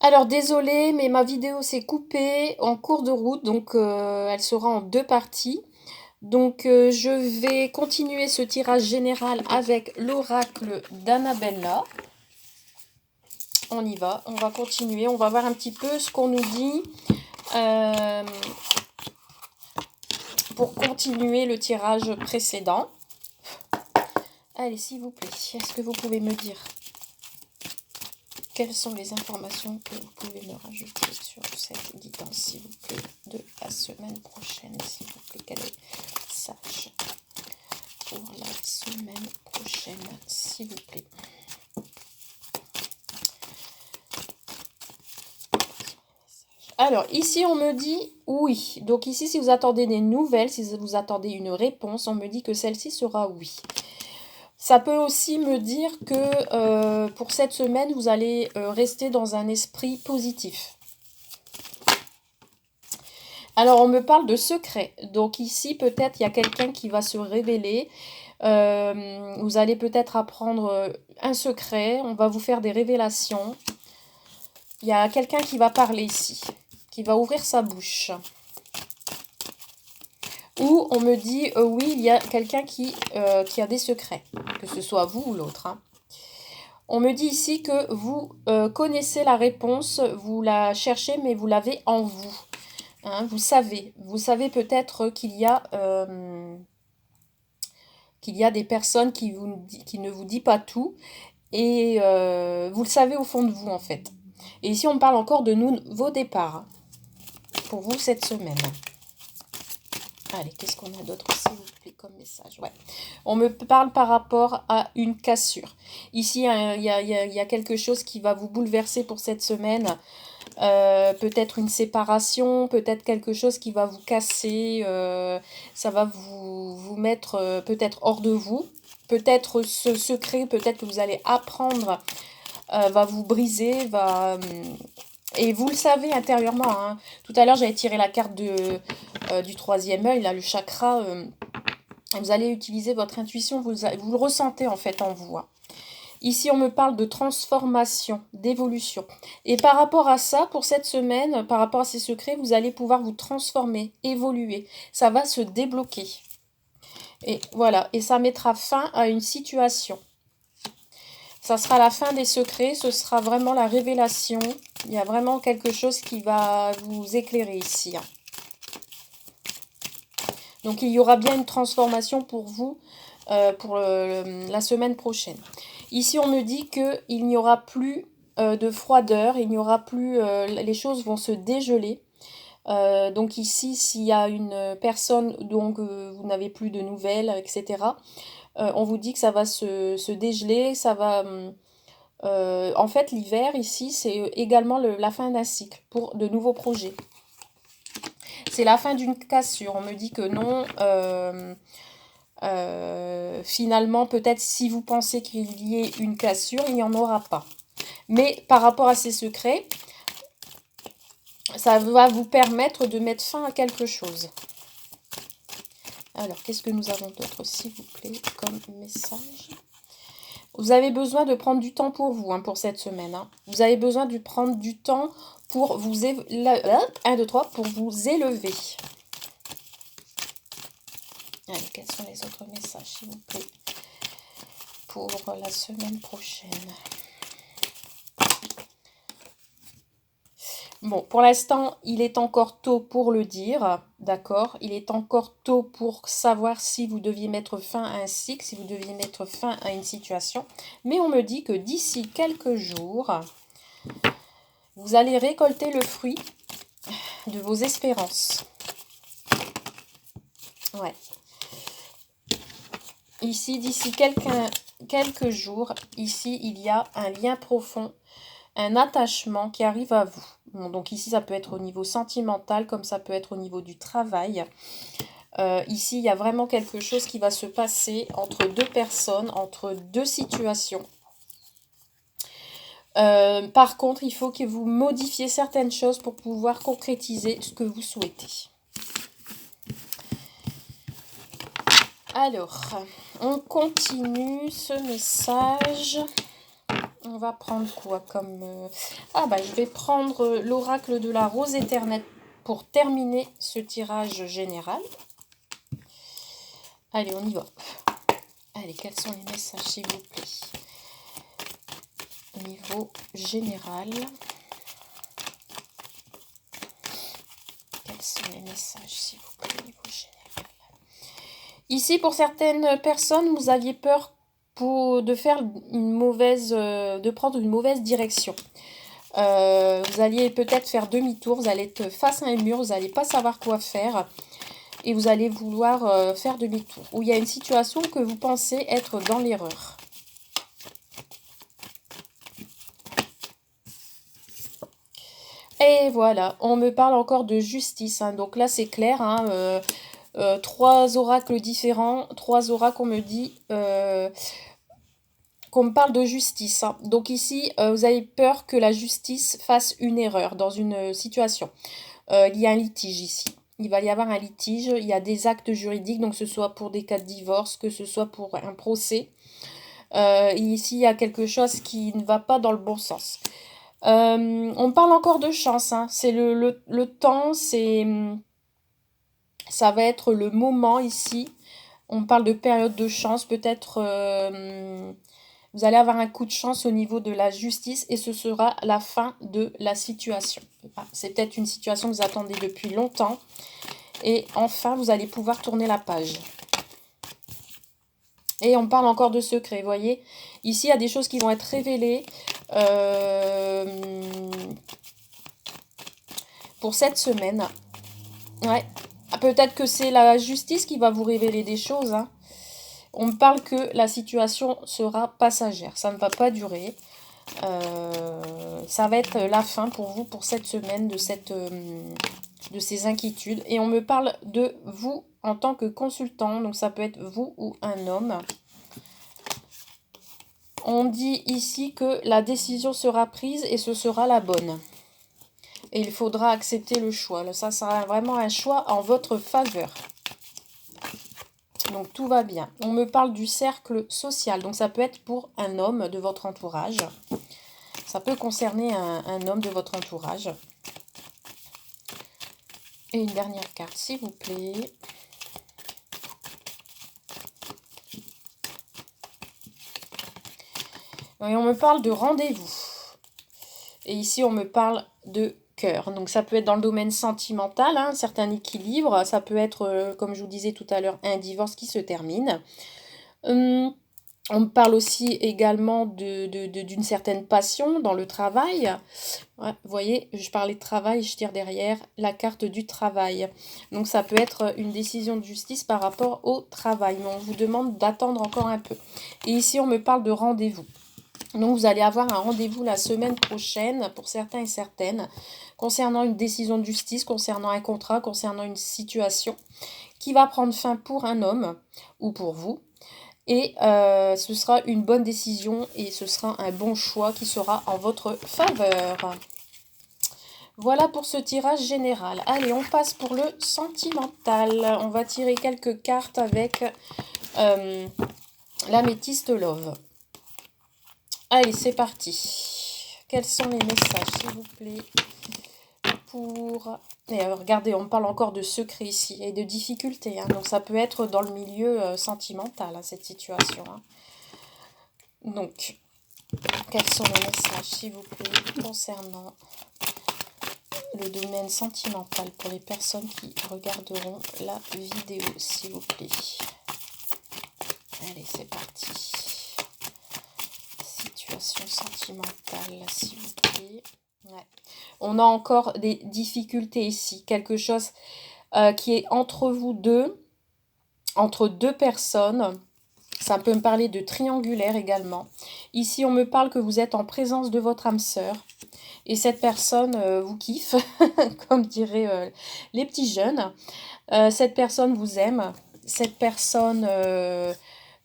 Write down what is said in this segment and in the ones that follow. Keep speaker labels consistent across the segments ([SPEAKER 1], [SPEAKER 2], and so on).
[SPEAKER 1] Alors désolée, mais ma vidéo s'est coupée en cours de route, donc elle sera en deux parties. Donc je vais continuer ce tirage général avec l'oracle d'Annabella. On y va, on va continuer, on va voir un petit peu ce qu'on nous dit euh, pour continuer le tirage précédent. Allez, s'il vous plaît, est-ce que vous pouvez me dire quelles sont les informations que vous pouvez me rajouter sur cette guidance, s'il vous plaît, de la semaine prochaine, s'il vous plaît, qu'elle est sage pour la semaine prochaine, s'il vous plaît. Alors, ici, on me dit oui. Donc ici, si vous attendez des nouvelles, si vous attendez une réponse, on me dit que celle-ci sera oui. Ça peut aussi me dire que pour cette semaine, vous allez rester dans un esprit positif. Alors, on me parle de secret. Donc ici, peut-être, il y a quelqu'un qui va se révéler. Vous allez peut-être apprendre un secret. On va vous faire des révélations. Il y a quelqu'un qui va parler ici, qui va ouvrir sa bouche. Ou on me dit, oui, il y a quelqu'un qui a des secrets, que ce soit vous ou l'autre. Hein. On me dit ici que vous connaissez la réponse, vous la cherchez, mais vous l'avez en vous. Hein, vous savez peut-être qu'il y a des personnes qui ne vous disent pas tout, et vous le savez au fond de vous en fait. Et ici on parle encore de nouveaux départs hein, pour vous cette semaine. Allez, qu'est-ce qu'on a d'autre s'il vous plaît comme message? Ouais. On me parle par rapport à une cassure. Ici, il y a quelque chose qui va vous bouleverser pour cette semaine. Peut-être une séparation, peut-être quelque chose qui va vous casser. Ça va vous mettre peut-être hors de vous. Peut-être ce secret, peut-être que vous allez apprendre, va vous briser, et vous le savez intérieurement. Hein. Tout à l'heure, j'avais tiré la carte du troisième œil, là, le chakra. Vous allez utiliser votre intuition, vous le ressentez en fait en vous. Hein. Ici, on me parle de transformation, d'évolution. Et par rapport à ça, pour cette semaine, par rapport à ces secrets, vous allez pouvoir vous transformer, évoluer. Ça va se débloquer. Et voilà, et ça mettra fin à une situation. Ça sera la fin des secrets, ce sera vraiment la révélation. Il y a vraiment quelque chose qui va vous éclairer ici. Hein. Donc il y aura bien une transformation pour vous pour la semaine prochaine. Ici on me dit qu'il n'y aura plus de froideur, il n'y aura plus, les choses vont se dégeler. Donc ici s'il y a une personne dont vous n'avez plus de nouvelles, etc., on vous dit que ça va se dégeler, ça va... en fait l'hiver ici c'est également la fin d'un cycle pour de nouveaux projets. C'est la fin d'une cassure. On me dit que non. Finalement, peut-être si vous pensez qu'il y ait une cassure, il n'y en aura pas. Mais par rapport à ces secrets, ça va vous permettre de mettre fin à quelque chose. Alors, qu'est-ce que nous avons d'autre, s'il vous plaît, comme message? Vous avez besoin de prendre du temps pour vous, hein, pour cette semaine. Hein. Vous avez besoin de prendre du temps pour vous... 1, 2, 3, pour vous élever. Allez, quels sont les autres messages, s'il vous plaît, pour la semaine prochaine? Bon, pour l'instant, il est encore tôt pour le dire, d'accord? Il est encore tôt pour savoir si vous deviez mettre fin à un cycle, si vous deviez mettre fin à une situation. Mais on me dit que d'ici quelques jours, vous allez récolter le fruit de vos espérances. Ouais. Ici, d'ici quelques jours, ici, il y a un lien profond, un attachement qui arrive à vous. Bon, donc ici, ça peut être au niveau sentimental, comme ça peut être au niveau du travail. Ici, il y a vraiment quelque chose qui va se passer entre deux personnes, entre deux situations. Par contre, il faut que vous modifiez certaines choses pour pouvoir concrétiser ce que vous souhaitez. Alors, on continue ce message. On va prendre quoi comme... Ah bah je vais prendre l'oracle de la rose éternelle pour terminer ce tirage général. Allez, on y va. Allez, quels sont les messages, s'il vous plaît? Au niveau général. Quels sont les messages, s'il vous plaît, au niveau général? Ici, pour certaines personnes, vous aviez peur de faire de prendre une mauvaise direction. Vous alliez peut-être faire demi-tour, vous allez être face à un mur, vous n'allez pas savoir quoi faire et vous allez vouloir faire demi-tour. Ou il y a une situation que vous pensez être dans l'erreur. Et voilà, on me parle encore de justice, hein. Donc là c'est clair, hein, 3 oracles différents, 3 oracles on me dit... qu'on me parle de justice, hein. Donc ici, vous avez peur que la justice fasse une erreur dans une situation. Il y a un litige ici. Il va y avoir un litige, il y a des actes juridiques, donc que ce soit pour des cas de divorce, que ce soit pour un procès. Ici, il y a quelque chose qui ne va pas dans le bon sens. On parle encore de chance, hein. C'est le temps, ça va être le moment ici. On parle de période de chance, peut-être... vous allez avoir un coup de chance au niveau de la justice et ce sera la fin de la situation. C'est peut-être une situation que vous attendez depuis longtemps et enfin vous allez pouvoir tourner la page. Et on parle encore de secrets, vous voyez. Ici, il y a des choses qui vont être révélées pour cette semaine. Ouais, peut-être que c'est la justice qui va vous révéler des choses, hein. On me parle que la situation sera passagère, ça ne va pas durer. Ça va être la fin pour vous, pour cette semaine, de ces inquiétudes. Et on me parle de vous en tant que consultant, donc ça peut être vous ou un homme. On dit ici que la décision sera prise et ce sera la bonne. Et il faudra accepter le choix. Ça sera vraiment un choix en votre faveur. Donc tout va bien. On me parle du cercle social. Donc ça peut être pour un homme de votre entourage. Ça peut concerner un homme de votre entourage. Et une dernière carte, s'il vous plaît. Et on me parle de rendez-vous. Et ici, on me parle de cœur. Donc ça peut être dans le domaine sentimental, hein, un certain équilibre. Ça peut être, comme je vous disais tout à l'heure, un divorce qui se termine. On me parle aussi également d'une certaine passion dans le travail. Ouais, vous voyez, je parlais de travail, je tire derrière la carte du travail. Donc ça peut être une décision de justice par rapport au travail. Mais on vous demande d'attendre encore un peu. Et ici, on me parle de rendez-vous. Donc vous allez avoir un rendez-vous la semaine prochaine pour certains et certaines concernant une décision de justice, concernant un contrat, concernant une situation qui va prendre fin pour un homme ou pour vous. Et ce sera une bonne décision et ce sera un bon choix qui sera en votre faveur. Voilà pour ce tirage général. Allez, on passe pour le sentimental. On va tirer quelques cartes avec l'améthyste Love. Allez, c'est parti. Quels sont les messages, s'il vous plaît, pour... Et regardez, on parle encore de secrets ici et de difficultés, hein. Donc ça peut être dans le milieu sentimental, hein, cette situation, hein. Donc, quels sont les messages, s'il vous plaît, concernant le domaine sentimental pour les personnes qui regarderont la vidéo, s'il vous plaît. Allez, c'est parti. Situation sentimentale, s'il vous plaît. Ouais. On a encore des difficultés ici. Quelque chose qui est entre vous deux, entre deux personnes. Ça peut me parler de triangulaire également. Ici, on me parle que vous êtes en présence de votre âme sœur. Et cette personne vous kiffe, comme diraient les petits jeunes. Cette personne vous aime. Cette personne,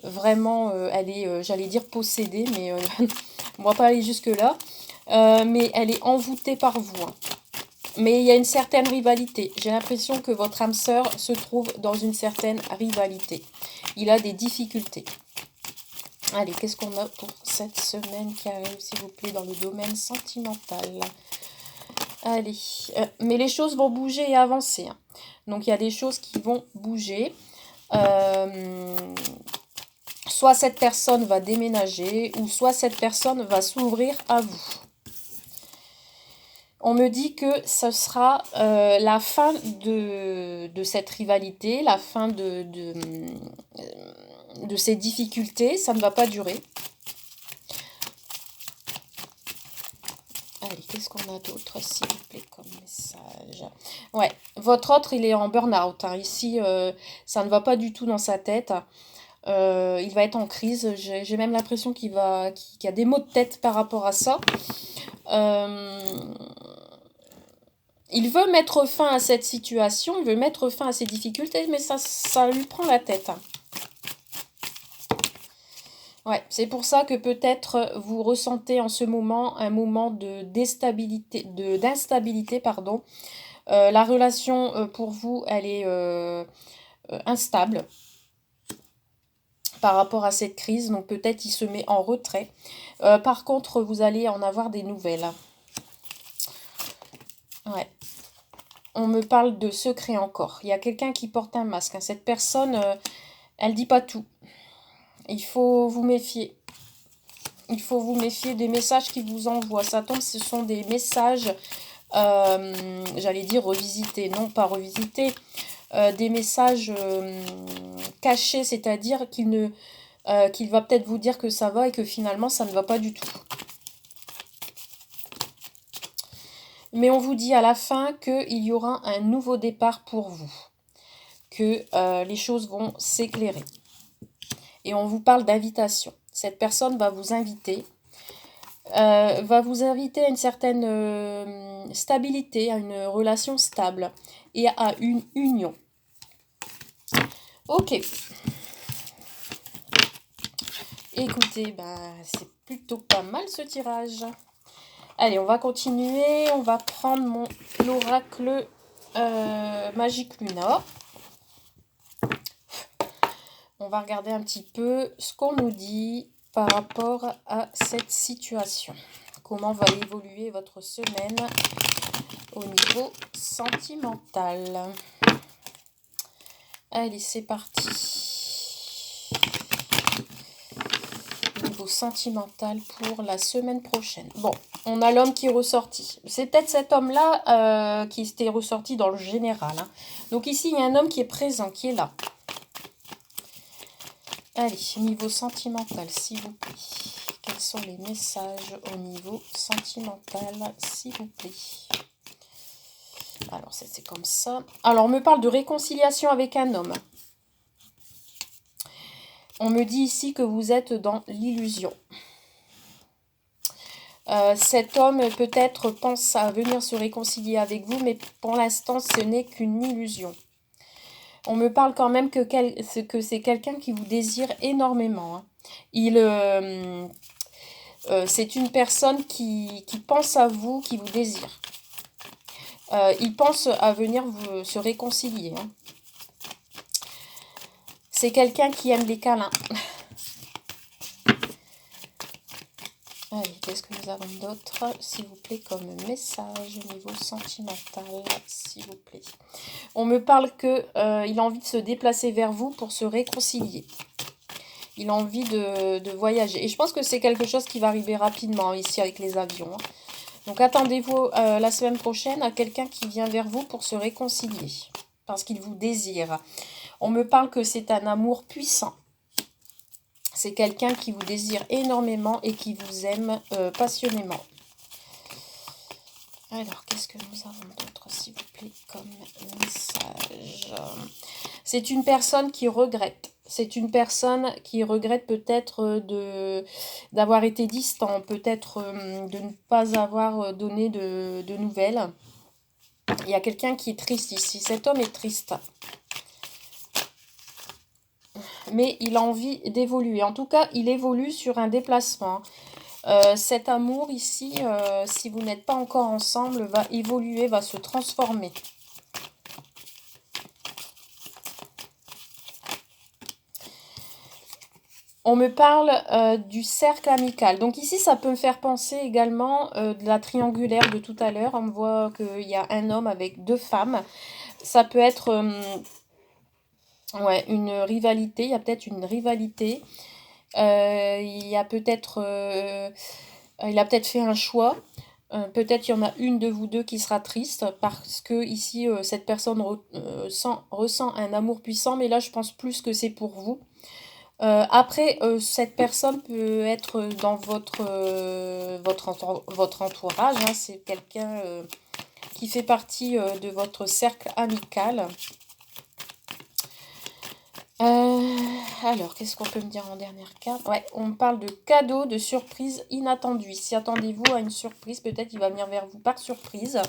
[SPEAKER 1] vraiment, elle est, j'allais dire possédée, mais on ne va pas aller jusque-là. Mais elle est envoûtée par vous, hein. Mais il y a une certaine rivalité. J'ai l'impression que votre âme sœur se trouve dans une certaine rivalité. Il a des difficultés. Allez, qu'est-ce qu'on a pour cette semaine qui arrive, s'il vous plaît, dans le domaine sentimental? Allez, mais les choses vont bouger et avancer, hein. Donc, il y a des choses qui vont bouger. Soit cette personne va déménager, ou soit cette personne va s'ouvrir à vous. On me dit que ce sera la fin de cette rivalité, la fin de ces difficultés. Ça ne va pas durer. Allez, qu'est-ce qu'on a d'autre, s'il vous plaît, comme message? Ouais, votre autre, il est en burn-out, hein. Ici, ça ne va pas du tout dans sa tête. Il va être en crise. J'ai même l'impression qu'il y a des maux de tête par rapport à ça. Il veut mettre fin à cette situation, il veut mettre fin à ces difficultés, mais ça lui prend la tête. Ouais, c'est pour ça que peut-être vous ressentez en ce moment un moment d'instabilité, pardon. La relation pour vous, elle est instable par rapport à cette crise, donc peut-être il se met en retrait. Par contre, vous allez en avoir des nouvelles. Ouais. On me parle de secret encore. Il y a quelqu'un qui porte un masque, hein. Cette personne, elle dit pas tout. Il faut vous méfier. Il faut vous méfier des messages qu'il vous envoie. Ça tombe, ce sont des messages, j'allais dire revisités. Non, pas revisités. Des messages cachés, c'est-à-dire qu'il va peut-être vous dire que ça va et que finalement, ça ne va pas du tout. Mais on vous dit à la fin qu'il y aura un nouveau départ pour vous. Que les choses vont s'éclairer. Et on vous parle d'invitation. Cette personne va vous inviter. À une certaine stabilité, à une relation stable. Et à une union. Ok. Écoutez, c'est plutôt pas mal ce tirage. Allez, on va continuer. On va prendre l'oracle Magique Luna. On va regarder un petit peu ce qu'on nous dit par rapport à cette situation. Comment va évoluer votre semaine au niveau sentimental? Allez, c'est parti. Niveau sentimental pour la semaine prochaine. Bon, on a l'homme qui est ressorti. C'est peut-être cet homme-là qui était ressorti dans le général, hein. Donc ici, il y a un homme qui est présent, qui est là. Allez, niveau sentimental, s'il vous plaît. Quels sont les messages au niveau sentimental, s'il vous plaît? Alors, c'est comme ça. Alors, on me parle de réconciliation avec un homme. On me dit ici que vous êtes dans l'illusion. Cet homme peut-être pense à venir se réconcilier avec vous, mais pour l'instant, ce n'est qu'une illusion. On me parle quand même que c'est quelqu'un qui vous désire énormément, hein. C'est une personne qui pense à vous, qui vous désire. Il pense à venir se réconcilier, hein. C'est quelqu'un qui aime les câlins. Allez, qu'est-ce que nous avons d'autre, s'il vous plaît, comme message au niveau sentimental, s'il vous plaît. On me parle qu'il a envie de se déplacer vers vous pour se réconcilier. Il a envie de voyager. Et je pense que c'est quelque chose qui va arriver rapidement ici avec les avions, hein. Donc attendez-vous la semaine prochaine à quelqu'un qui vient vers vous pour se réconcilier. Parce qu'il vous désire. On me parle que c'est un amour puissant. C'est quelqu'un qui vous désire énormément et qui vous aime passionnément. Alors, qu'est-ce que nous avons d'autre, s'il vous plaît, comme message? C'est une personne qui regrette. C'est une personne qui regrette peut-être d'avoir été distant, peut-être de ne pas avoir donné de nouvelles. Il y a quelqu'un qui est triste ici. Cet homme est triste. Mais il a envie d'évoluer. En tout cas, il évolue sur un déplacement. Cet amour ici, si vous n'êtes pas encore ensemble, va évoluer, va se transformer. On me parle du cercle amical. Donc ici, ça peut me faire penser également de la triangulaire de tout à l'heure. On me voit qu'il y a un homme avec deux femmes. Ça peut être ouais, une rivalité. Il y a peut-être une rivalité. Il y a peut-être... il a peut-être fait un choix. Peut-être il y en a une de vous deux qui sera triste parce que ici, cette personne ressent un amour puissant. Mais là, je pense plus que c'est pour vous. Après, cette personne peut être dans votre entourage, hein. C'est quelqu'un qui fait partie de votre cercle amical. Alors, qu'est-ce qu'on peut me dire en dernière carte? Ouais, on me parle de cadeaux, de surprises inattendues. Si attendez-vous à une surprise, peut-être il va venir vers vous par surprise.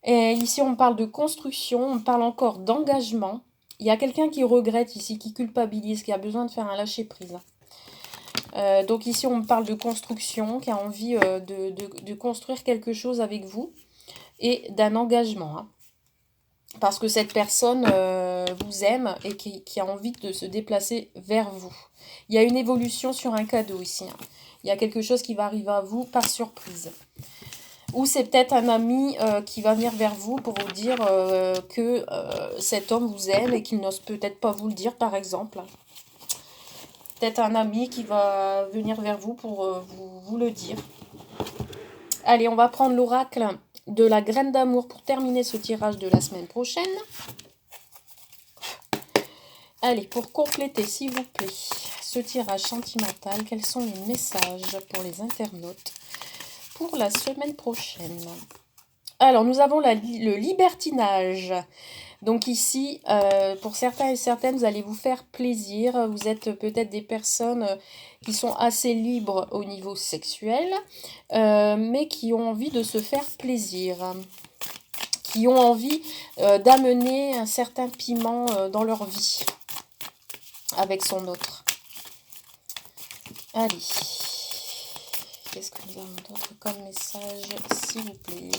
[SPEAKER 1] Et ici, on me parle de construction, on me parle encore d'engagement. Il y a quelqu'un qui regrette ici, qui culpabilise, qui a besoin de faire un lâcher-prise. Donc ici, on me parle de construction, qui a envie de construire quelque chose avec vous et d'un engagement. Hein. Parce que cette personne vous aime et qui a envie de se déplacer vers vous. Il y a une évolution sur un cadeau ici. Hein. Il y a quelque chose qui va arriver à vous par surprise. Ou c'est peut-être un ami qui va venir vers vous pour vous dire que cet homme vous aime et qu'il n'ose peut-être pas vous le dire, par exemple. Peut-être un ami qui va venir vers vous pour vous le dire. Allez, on va prendre l'oracle de la graine d'amour pour terminer ce tirage de la semaine prochaine. Allez, pour compléter, s'il vous plaît, ce tirage sentimental, quels sont les messages pour les internautes pour la semaine prochaine? Alors, nous avons le libertinage. Donc ici, pour certains et certaines, vous allez vous faire plaisir. Vous êtes peut-être des personnes qui sont assez libres au niveau sexuel, mais qui ont envie de se faire plaisir. Qui ont envie d'amener un certain piment dans leur vie avec son autre. Allez. Qu'est-ce que nous avons d'autre comme message, s'il vous plaît?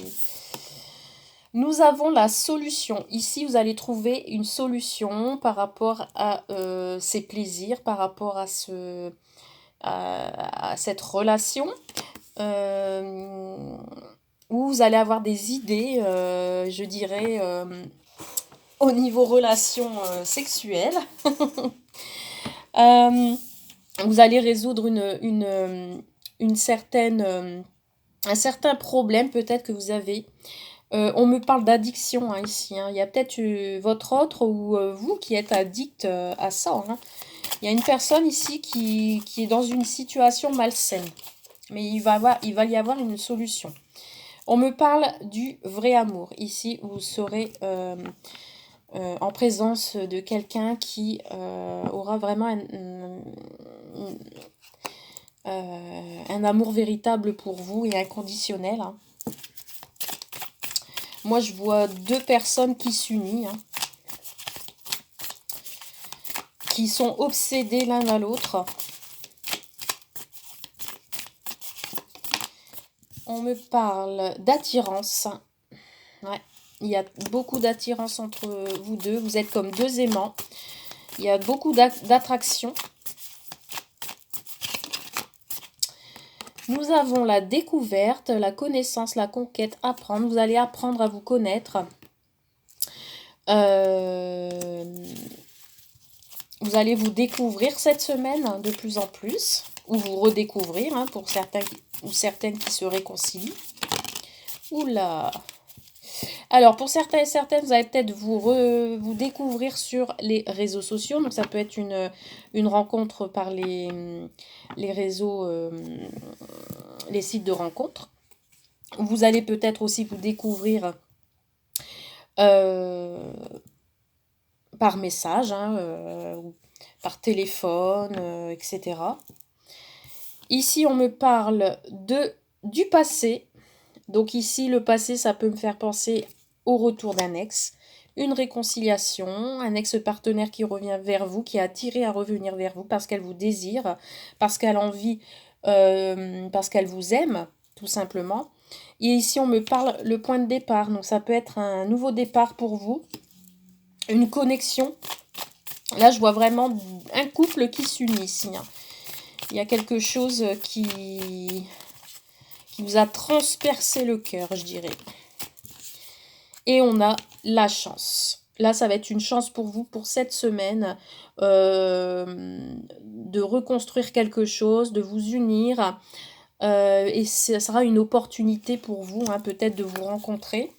[SPEAKER 1] Nous avons la solution. Ici, vous allez trouver une solution par rapport à ces plaisirs, par rapport à, à cette relation. Où vous allez avoir des idées, je dirais, au niveau relation sexuelle. Vous allez résoudre une certaine, un certain problème peut-être que vous avez. On me parle d'addiction hein, ici. Hein. Il y a peut-être votre autre ou vous qui êtes addict à ça. Hein. Il y a une personne ici qui est dans une situation malsaine. Mais il va y avoir une solution. On me parle du vrai amour. Ici, vous serez en présence de quelqu'un qui aura vraiment un amour véritable pour vous et inconditionnel. Hein. Moi, je vois deux personnes qui s'unissent, hein, qui sont obsédés l'un à l'autre. On me parle d'attirance. Ouais, il y a beaucoup d'attirance entre vous deux. Vous êtes comme deux aimants. Il y a beaucoup d'attraction. Nous avons la découverte, la connaissance, la conquête, apprendre. Vous allez apprendre à vous connaître. Vous allez vous découvrir cette semaine de plus en plus. Ou vous redécouvrir hein, pour certains ou certaines qui se réconcilient. Oula! Alors, pour certains et certaines, vous allez peut-être vous découvrir sur les réseaux sociaux. Donc, ça peut être une rencontre par les réseaux, les sites de rencontres. Vous allez peut-être aussi vous découvrir par message, hein, par téléphone, etc. Ici, on me parle du passé. Donc ici, le passé, ça peut me faire penser au retour d'un ex, une réconciliation, un ex-partenaire qui revient vers vous, qui est attiré à revenir vers vous parce qu'elle vous désire, parce qu'elle a envie, parce qu'elle vous aime, tout simplement. Et ici, on me parle le point de départ. Donc ça peut être un nouveau départ pour vous, une connexion Là, je vois vraiment un couple qui s'unit ici, hein. Il y a quelque chose qui vous a transpercé le cœur, je dirais. Et on a la chance. Là, ça va être une chance pour vous pour cette semaine de reconstruire quelque chose, de vous unir. Et ça sera une opportunité pour vous, hein, peut-être de vous rencontrer.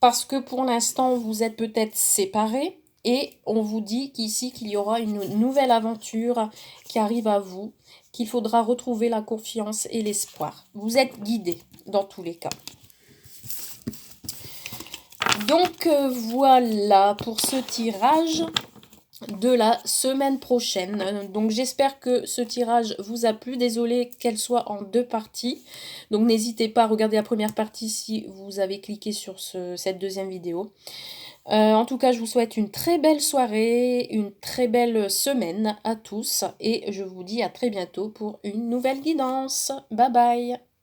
[SPEAKER 1] Parce que pour l'instant, vous êtes peut-être séparés. Et on vous dit qu'ici, qu'il y aura une nouvelle aventure qui arrive à vous, qu'il faudra retrouver la confiance et l'espoir. Vous êtes guidés dans tous les cas. Donc voilà pour ce tirage de la semaine prochaine. Donc j'espère que ce tirage vous a plu. Désolée qu'elle soit en 2 parties. Donc n'hésitez pas à regarder la première partie si vous avez cliqué sur cette deuxième vidéo. En tout cas, je vous souhaite une très belle soirée, une très belle semaine à tous. Et je vous dis à très bientôt pour une nouvelle guidance. Bye bye!